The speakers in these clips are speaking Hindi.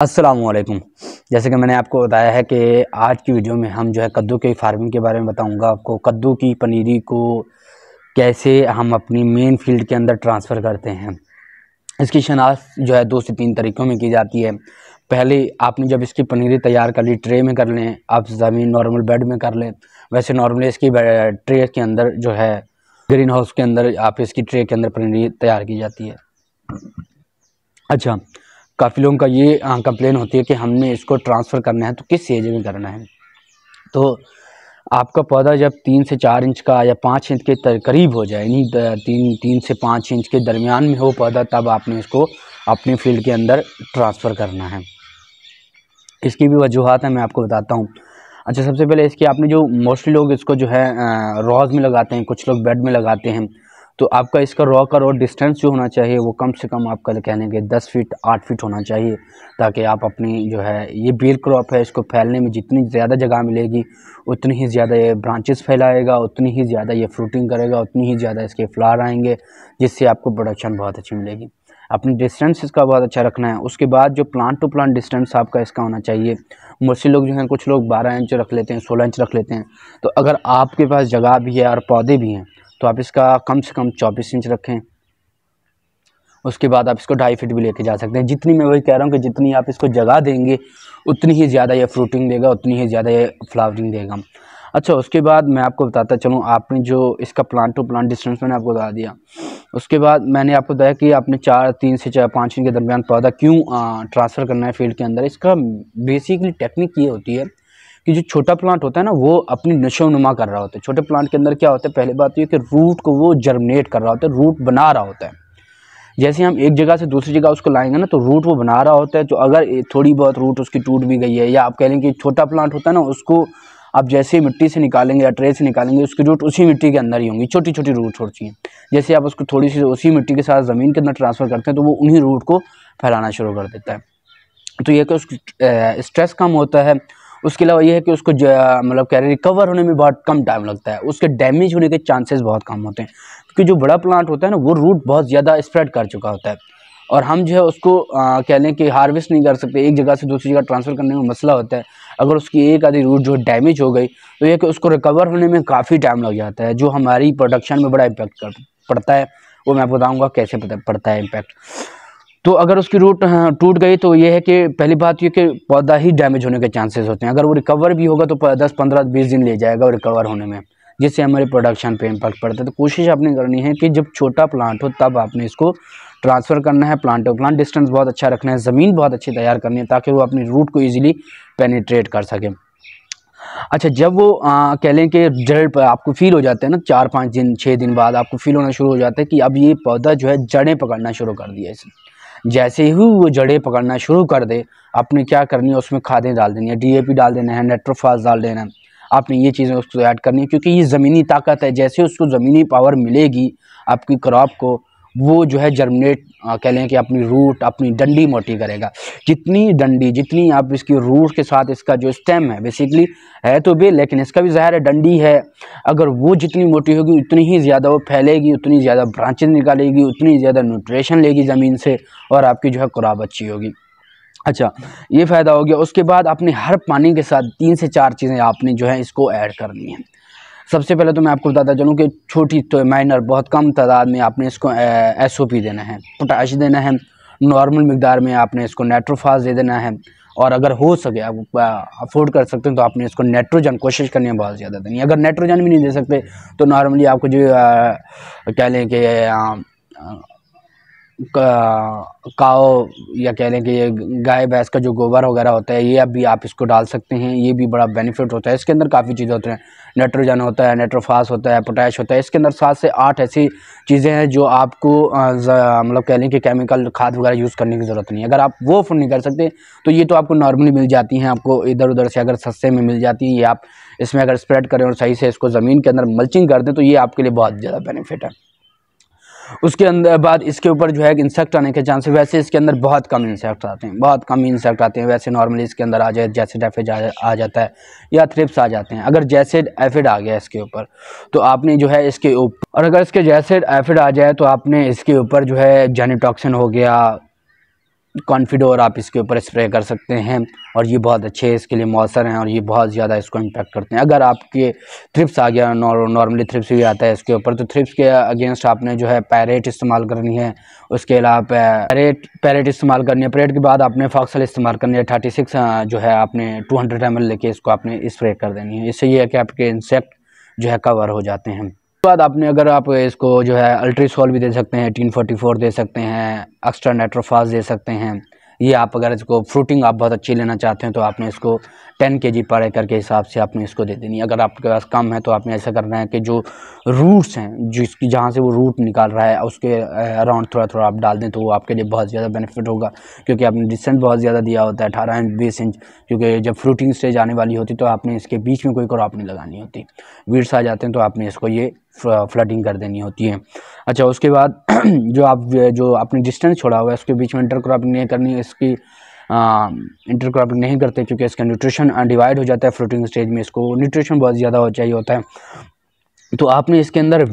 अस्सलामुअलैकुम। जैसे कि मैंने आपको बताया है कि आज की वीडियो में हम जो है कद्दू की फार्मिंग के बारे में बताऊंगा आपको। कद्दू की पनीरी को कैसे हम अपनी मेन फील्ड के अंदर ट्रांसफ़र करते हैं। इसकी शनाख्त जो है 2 से 3 तरीक़ों में की जाती है। पहले आपने जब इसकी पनीरी तैयार कर ली, ट्रे में कर लें, आप ज़मीन नॉर्मल बेड में कर लें। वैसे नॉर्मली इसकी ट्रे के अंदर जो है ग्रीन हाउस के अंदर आप इसकी ट्रे के अंदर पनीरी तैयार की जाती है। अच्छा, काफ़ी लोगों का ये कंप्लेन होती है कि हमने इसको ट्रांसफ़र करना है तो किस एज में करना है। तो आपका पौधा जब 3 से 4 इंच का या 5 इंच के करीब हो जाए, यानी 3 से 5 इंच के दरमियान में हो पौधा, तब आपने इसको अपनी फील्ड के अंदर ट्रांसफ़र करना है। इसकी भी वजूहात है, मैं आपको बताता हूँ। अच्छा, सबसे पहले इसकी आपने जो मोस्टली लोग इसको जो है रॉज़ में लगाते हैं, कुछ लोग बेड में लगाते हैं। तो आपका इसका रॉ का रॉ डिस्टेंस जो होना चाहिए वो कम से कम आपका कहने के 10 फीट 8 फीट होना चाहिए, ताकि आप अपनी जो है ये बेल क्रॉप है, इसको फैलने में जितनी ज़्यादा जगह मिलेगी उतनी ही ज़्यादा ये ब्रांचेस फैलाएगा, उतनी ही ज़्यादा ये फ्रूटिंग करेगा, उतनी ही ज़्यादा इसके फ्लावर आएंगे, जिससे आपको प्रोडक्शन बहुत अच्छी मिलेगी। अपनी डिस्टेंस इसका बहुत अच्छा रखना है। उसके बाद जो प्लांट टू प्लांट डिस्टेंस आपका इसका होना चाहिए। मोस्टली लोग जो हैं, कुछ लोग 12 इंच रख लेते हैं, 16 इंच रख लेते हैं। तो अगर आपके पास जगह भी है और पौधे भी हैं तो आप इसका कम से कम 24 इंच रखें। उसके बाद आप इसको 2.5 फीट भी लेके जा सकते हैं। जितनी, मैं वही कह रहा हूँ कि जितनी आप इसको जगह देंगे उतनी ही ज़्यादा ये फ्रूटिंग देगा, उतनी ही ज़्यादा ये फ्लावरिंग देगा। अच्छा, उसके बाद मैं आपको बताता चलूँ, आपने जो इसका प्लांट टू प्लांट डिस्टेंस मैंने आपको बता दिया। उसके बाद मैंने आपको बताया कि आपने 3 से 5 इंच के दरमियान पौधा क्यों ट्रांसफ़र करना है फील्ड के अंदर। इसका बेसिकली टेक्निक ये होती है कि जो छोटा प्लांट होता है ना, वो अपनी नशोनुमा कर रहा होता है। छोटे प्लांट के अंदर क्या होता है, पहले बात ये कि रूट को वो जर्मिनेट कर रहा होता है, रूट बना रहा होता है। जैसे हम एक जगह से दूसरी जगह उसको लाएंगे ना, तो रूट वो बना रहा होता है। तो अगर थोड़ी बहुत रूट उसकी टूट भी गई है, या आप कह लें कि छोटा प्लांट होता है ना, उसको आप जैसे ही मिट्टी से निकालेंगे या ट्रे से निकालेंगे, उसकी रूट उसी मिट्टी के अंदर ही होंगी, छोटी छोटी रूट होती हैं। जैसे आप उसको थोड़ी सी उसी मिट्टी के साथ ज़मीन के अंदर ट्रांसफ़र करते हैं तो वो उन्हीं रूट को फैलाना शुरू कर देता है। तो ये कि उसकी स्ट्रेस कम होता है। उसके अलावा ये है कि उसको मतलब कह रहे रिकवर होने में बहुत कम टाइम लगता है, उसके डैमेज होने के चांसेस बहुत कम होते हैं, क्योंकि जो बड़ा प्लांट होता है ना, वो रूट बहुत ज़्यादा स्प्रेड कर चुका होता है। और हम जो है उसको कह लें कि हार्वेस्ट नहीं कर सकते, एक जगह से दूसरी जगह ट्रांसफ़र करने में मसला होता है। अगर उसकी एक आधी रूट जो डैमेज हो गई तो ये कि उसको रिकवर होने में काफ़ी टाइम लग जाता है, जो हमारी प्रोडक्शन में बड़ा इम्पैक्ट पड़ता है। वो मैं बताऊँगा कैसे पड़ता है इम्पैक्ट। तो अगर उसकी रूट टूट गई तो ये है कि पहली बात ये कि पौधा ही डैमेज होने के चांसेस होते हैं। अगर वो रिकवर भी होगा तो 10, 15, 20 दिन ले जाएगा वो रिकवर होने में, जिससे हमारे प्रोडक्शन पे इम्पैक्ट पड़ता है। तो कोशिश आपने करनी है कि जब छोटा प्लांट हो तब आपने इसको ट्रांसफ़र करना है। प्लांट टू प्लांट डिस्टेंस बहुत अच्छा रखना है, ज़मीन बहुत अच्छी तैयार करनी है ताकि वो अपनी रूट को ईजिली पेनिट्रेट कर सके। अच्छा, जब वो कह लें कि जड़ पर आपको फील हो जाते हैं ना, 4-5 दिन 6 दिन बाद आपको फील होना शुरू हो जाता है कि अब ये पौधा जो है जड़ें पकड़ना शुरू कर दिया इसने। जैसे ही वो जड़ें पकड़ना शुरू कर दे, आपने क्या करनी है, उसमें खादें डाल देनी है, डीएपी डाल देना है, नाइट्रोफॉस डाल देना है। आपने ये चीज़ें उसको ऐड करनी है, क्योंकि ये ज़मीनी ताकत है। जैसे उसको ज़मीनी पावर मिलेगी आपकी क्रॉप को, वो जो है जर्मिनेट कह लें कि अपनी रूट, अपनी डंडी मोटी करेगा। जितनी आप इसकी रूट के साथ, इसका जो स्टेम है बेसिकली है तो बेल, लेकिन इसका भी ज़ाहिर है डंडी है। अगर वो जितनी मोटी होगी उतनी ही ज़्यादा वो फैलेगी, उतनी ज़्यादा ब्रांचेज निकालेगी, उतनी ज़्यादा न्यूट्रिशन लेगी ज़मीन से, और आपकी जो है क्रॉप अच्छी होगी। अच्छा, ये फ़ायदा हो गया। उसके बाद आपने हर पानी के साथ 3 से 4 चीज़ें आपने जो है इसको ऐड करनी है। सबसे पहले तो मैं आपको बताता चलूँ कि छोटी तो माइनर बहुत कम तादाद में आपने इसको एसओपी देना है, पोटाश देना है। नॉर्मल मिकदार में आपने इसको नाइट्रोफॉस दे देना है। और अगर हो सके, आप अफोर्ड कर सकते हैं तो आपने इसको नाइट्रोजन कोशिश करनी है बहुत ज़्यादा देनी है। अगर नाइट्रोजन भी नहीं दे सकते तो नॉर्मली आपको जो कह लें कि काओ, या कह लें कि ये गाय भैंस का जो गोबर वगैरह होता है, ये अभी आप इसको डाल सकते हैं। ये भी बड़ा बेनिफिट होता है। इसके अंदर काफ़ी चीज़ें होती हैं, नाइट्रोजन होता है, नाइट्रोफॉस होता है, पोटैश होता है। इसके अंदर 7 से 8 ऐसी चीज़ें हैं जो आपको मतलब कह लें कि केमिकल खाद वगैरह यूज़ करने की ज़रूरत नहीं है। अगर आप वो अफोर्ड नहीं कर सकते तो ये तो आपको नॉर्मली मिल जाती हैं, आपको इधर उधर से अगर सस्ते में मिल जाती है। ये आप इसमें अगर स्प्रेड करें और सही से इसको ज़मीन के अंदर मल्चिंग कर दें तो ये आपके लिए बहुत ज़्यादा बेनिफिट है। उसके अंदर बाद इसके ऊपर जो है इंसेक्ट आने के चांसेस, वैसे इसके अंदर बहुत कम इंसेक्ट आते हैं, बहुत कम इंसेक्ट आते हैं। वैसे नॉर्मली इसके अंदर आ जाए जैसिड एफिड आ जाता है, या थ्रिप्स आ जाते हैं। अगर जैसिड एफिड आ गया इसके ऊपर तो आपने जो है इसके ऊपर, और अगर इसके जैसिड एफिड आ जाए तो आपने इसके ऊपर जो है जेनिटॉक्सिन हो गया, कॉन्फिडोर आप इसके ऊपर स्प्रे कर सकते हैं और ये बहुत अच्छे इसके लिए मौसर हैं और ये बहुत ज़्यादा इसको इम्पैक्ट करते हैं। अगर आपके थ्रिप्स आ गया, नॉर्मली थ्रिप्स भी आता है इसके ऊपर, तो थ्रिप्स के अगेंस्ट आपने जो है पैरेट इस्तेमाल करनी है। उसके अलावा पैरेट इस्तेमाल करनी है। पैरेट के बाद आपने फॉक्सल इस्तेमाल करनी है। 36 जो है आपने 200 ml लेके इसको आपने स्प्रे कर देनी है। इससे ये है कि आपके इंसेक्ट जो है कवर हो जाते हैं। उसके बाद आपने अगर आप इसको जो है अल्ट्रीसोल भी दे सकते हैं, 1844 दे सकते हैं, एक्स्ट्रा नाइट्रोफास दे सकते हैं। ये आप अगर इसको फ्रूटिंग आप बहुत अच्छी लेना चाहते हैं तो आपने इसको 10 kg पर एकड़ के हिसाब से आपने इसको दे देनी है। अगर आपके पास कम है तो आपने ऐसा करना है कि जो रूट्स हैं, जिसकी जहाँ से वो रूट निकाल रहा है उसके अराउंड थोड़ा थोड़ा आप डाल दें तो वो आपके लिए बहुत ज़्यादा बेनिफिट होगा, क्योंकि आपने डिस्टेंस बहुत ज़्यादा दिया होता है 18 इंच 20 इंच, क्योंकि जब फ्रूटिंग स्टेज आने वाली होती तो आपने इसके बीच में कोई क्रॉप नहीं लगानी होती। वीड्स आ जाते हैं तो आपने इसको ये फ्लडिंग कर देनी होती है। अच्छा, उसके बाद जो आपने डिस्टेंस छोड़ा हुआ है उसके बीच में इंटरक्रॉपिंग नहीं करनी है। इसकी इंटरक्रॉपिंग नहीं करते क्योंकि इसका न्यूट्रिशन डिवाइड हो जाता है फ्रूटिंग स्टेज में, इसको न्यूट्रिशन बहुत ज़्यादा चाहिए होता है। तो आपने इसके अंदर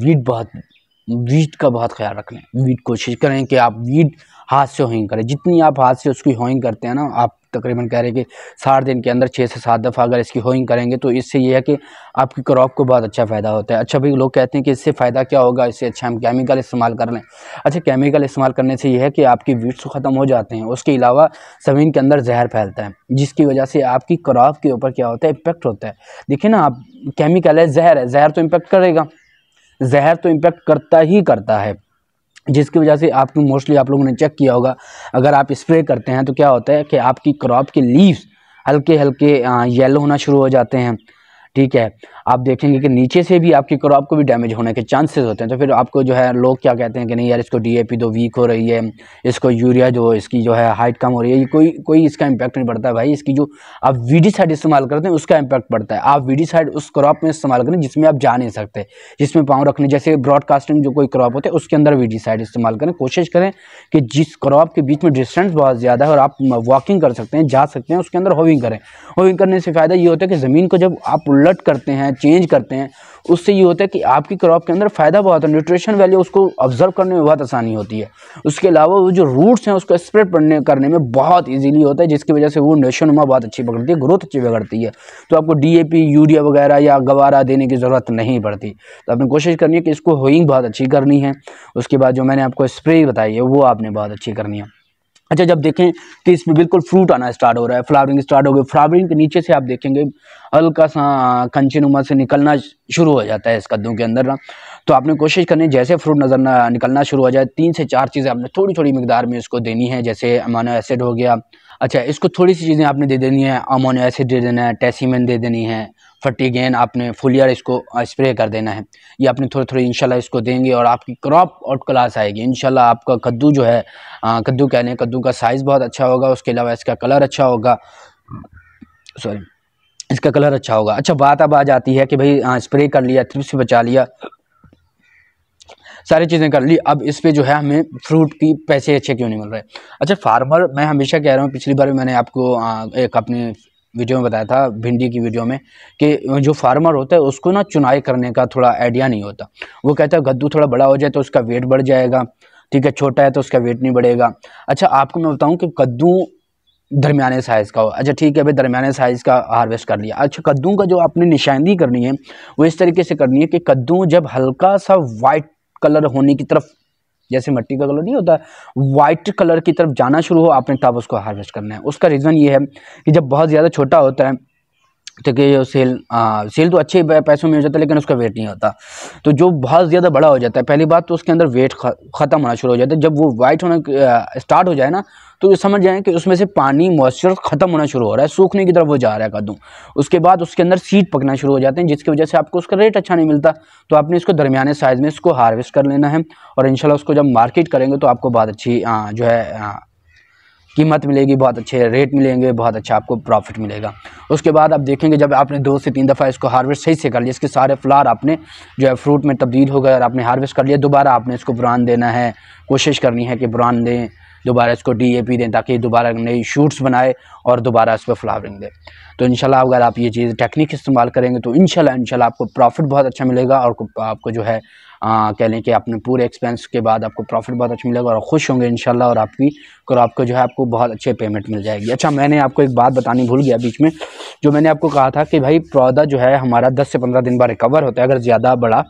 वीट का बहुत ख्याल रखना है। वीट कोशिश करें कि आप वीट हाथ से होइंग करें। जितनी आप हाथ से उसकी होइंग करते हैं ना, आप तकरीबन कह रहे हैं कि 60 दिन के अंदर 6 से 7 दफ़ा अगर इसकी होइंग करेंगे तो इससे ये है कि आपकी क्रॉप को बहुत अच्छा फ़ायदा होता है। अच्छा भाई, लोग कहते हैं कि इससे फ़ायदा क्या होगा, इससे अच्छा हम केमिकल इस्तेमाल कर लें। अच्छा, केमिकल इस्तेमाल करने से ये है कि आपकी वीड्स ख़त्म हो जाते हैं। उसके अलावा ज़मीन के अंदर जहर फैलता है, जिसकी वजह से आपकी क्रॉप के ऊपर क्या होता है, इम्पैक्ट होता है। देखिए ना, आप केमिकल है, जहर है, जहर तो इम्पैक्ट करेगा, जहर तो इम्पैक्ट करता ही करता है, जिसकी वजह से आपकी मोस्टली आप लोगों ने चेक किया होगा, अगर आप स्प्रे करते हैं तो क्या होता है कि आपकी क्रॉप के लीव्स हल्के हल्के येलो होना शुरू हो जाते हैं। ठीक है, आप देखेंगे कि नीचे से भी आपकी क्रॉप को भी डैमेज होने के चांसेस होते हैं। तो फिर आपको जो है लोग क्या कहते हैं कि नहीं यार, इसको डीएपी दो, वीक हो रही है, इसको यूरिया जो इसकी जो है हाइट कम हो रही है। ये कोई इसका इम्पैक्ट नहीं पड़ता है भाई। इसकी जो आप वीडीसाइड इस्तेमाल करते हैं उसका इम्पैक्ट पड़ता है। आप वीडीसाइड उस क्रॉप में इस्तेमाल करें जिसमें आप जा नहीं सकते, जिसमें पाँव रखने, जैसे ब्रॉडकास्टिंग जो कोई क्रॉप होते हैं उसके अंदर वीडीसाइड इस्तेमाल करें। कोशिश करें कि जिस क्रॉप के बीच में डिस्टेंस बहुत ज़्यादा है और आप वॉकिंग कर सकते हैं, जा सकते हैं, उसके अंदर होविंग करें। होविंग करने से फ़ायदा ये होता है कि ज़मीन को जब आप उलट करते हैं, चेंज करते हैं, उससे ये होता है कि आपकी क्रॉप के अंदर फ़ायदा बहुत है, न्यूट्रिशन वैल्यू उसको ऑब्जर्व करने में बहुत आसानी होती है। उसके अलावा वो जो रूट्स हैं उसको स्प्रेड करने में बहुत इजीली होता है, जिसकी वजह से वो नेशोनुमा बहुत अच्छी पकड़ती है, ग्रोथ अच्छी पकड़ती है। तो आपको डीएपी, यूरिया वगैरह या गवारा देने की ज़रूरत नहीं पड़ती। तो आपने कोशिश करनी है कि इसको होइंग बहुत अच्छी करनी है। उसके बाद जो मैंने आपको स्प्रे बताई है वो आपने बहुत अच्छी करनी है। अच्छा, जब देखें कि इसमें बिल्कुल फ्रूट आना स्टार्ट हो रहा है, फ्लावरिंग स्टार्ट हो गई, फ्लावरिंग के नीचे से आप देखेंगे हल्का सा कंचीनुमा से निकलना शुरू हो जाता है इस कद्दू के अंदर ना, तो आपने कोशिश करनी है जैसे फ्रूट निकलना शुरू हो जाए, 3 से 4 चीज़ें आपने थोड़ी थोड़ी मिकदार में इसको देनी है। जैसे अमीनो एसिड हो गया, अच्छा इसको थोड़ी सी चीज़ें आपने दे देनी है, अमीनो एसिड दे देना है, टेसीमेन दे देनी है, फर्टिगेन आपने फुलियर इसको स्प्रे कर देना है। ये आपने थोड़ी थोड़ी इंशाल्लाह इसको देंगे और आपकी क्रॉप आउट क्लास आएगी इंशाल्लाह। आपका कद्दू जो है कद्दू कहने हैं, कद्दू का साइज़ बहुत अच्छा होगा। उसके अलावा इसका कलर अच्छा होगा, इसका कलर अच्छा होगा। अच्छा, बात अब आ जाती है कि भाई स्प्रे कर लिया, थ्रिप्स से बचा लिया, सारी चीज़ें कर ली, अब इस पे जो है हमें फ्रूट की पैसे अच्छे क्यों नहीं मिल रहे। अच्छा, फार्मर, मैं हमेशा कह रहा हूँ, पिछली बार मैंने आपको एक अपनी वीडियो में बताया था, भिंडी की वीडियो में, कि जो फार्मर होता है उसको ना चुनाई करने का थोड़ा आइडिया नहीं होता। वो कहता है कद्दू थोड़ा बड़ा हो जाए तो उसका वेट बढ़ जाएगा, ठीक है, छोटा है तो उसका वेट नहीं बढ़ेगा। अच्छा, आपको मैं बताऊं कि कद्दू दरमियाने साइज़ का हो, अच्छा ठीक है भाई, दरमियाने साइज़ का हार्वेस्ट कर लिया। अच्छा, कद्दू का जो आपने निशानदी करनी है वो इस तरीके से करनी है कि कद्दू जब हल्का सा वाइट कलर होने की तरफ, जैसे मिट्टी का कलर नहीं होता, वाइट कलर की तरफ जाना शुरू हो, आपने तब उसको हार्वेस्ट करना है। उसका रीज़न ये है कि जब बहुत ज़्यादा छोटा होता है तो कि सेल तो अच्छे पैसों में हो जाता है लेकिन उसका वेट नहीं होता। तो जो बहुत ज़्यादा बड़ा हो जाता है, पहली बात तो उसके अंदर वेट ख़त्म होना शुरू हो जाता है। जब वो वाइट होना स्टार्ट हो जाए ना, तो ये समझ जाएं कि उसमें से पानी, मॉइस्चर ख़त्म होना शुरू हो रहा है, सूखने की तरफ वो जा रहा है कद्दू। उसके बाद उसके अंदर सीड पकना शुरू हो जाते हैं, जिसकी वजह से आपको उसका रेट अच्छा नहीं मिलता। तो आपने इसको दरमियाने साइज़ में इसको हार्वेस्ट कर लेना है और इंशाल्लाह उसको जब मार्केट करेंगे तो आपको बहुत अच्छी जो है कीमत मिलेगी, बहुत अच्छे रेट मिलेंगे, बहुत अच्छा आपको प्रॉफिट मिलेगा। उसके बाद आप देखेंगे जब आपने 2 से 3 दफ़ा इसको हार्वेस्ट सही से कर लिया, इसके सारे फ्लावर आपने जो है फ्रूट में तब्दील हो गए और आपने हार्वेस्ट कर लिया, दोबारा आपने इसको बुरान देना है, कोशिश करनी है कि बुरान दें, दोबारा इसको डीएपी दें ताकि दोबारा नई शूट्स बनाए और दोबारा इस पर फ्लावरिंग दे। तो इंशाल्लाह अगर आप ये चीज़ टेक्निक इस्तेमाल करेंगे तो इंशाल्लाह आपको प्रॉफिट बहुत अच्छा मिलेगा और आपको जो है कह लें कि अपने पूरे एक्सपेंस के बाद आपको प्रॉफिट बहुत अच्छा मिलेगा और खुश होंगे इंशाल्लाह, और आपकी क्रॉप को जो है आपको बहुत अच्छे पेमेंट मिल जाएगी। अच्छा, मैंने आपको एक बात बतानी भूल गया बीच में, जो मैंने आपको कहा था कि भाई पौधा जो है हमारा 10 से 15 दिन बाद रिकवर होता है अगर ज़्यादा बड़ा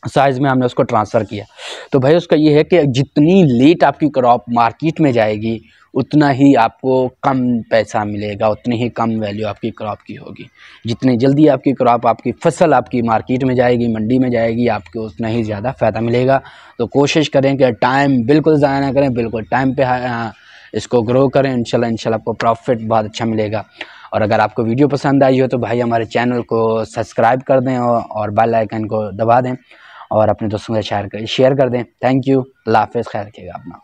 साइज़ में हमने उसको ट्रांसफ़र किया। तो भाई उसका ये है कि जितनी लेट आपकी क्रॉप मार्केट में जाएगी उतना ही आपको कम पैसा मिलेगा, उतनी ही कम वैल्यू आपकी क्रॉप की होगी। जितनी जल्दी आपकी क्रॉप, आपकी फसल आपकी मार्केट में जाएगी, मंडी में जाएगी, आपको उतना ही ज़्यादा फ़ायदा मिलेगा। तो कोशिश करें कि टाइम बिल्कुल ज़ाया ना करें, बिल्कुल टाइम पे इसको ग्रो करें। इंशाल्लाह आपको प्रॉफिट बहुत अच्छा मिलेगा। और अगर आपको वीडियो पसंद आई हो तो भाई हमारे चैनल को सब्सक्राइब कर दें और बेल आइकन को दबा दें और अपने दोस्तों के साथ शेयर कर दें। थैंक यू, अल्लाह हाफ़िज़, ख्याल रखिएगा अपना।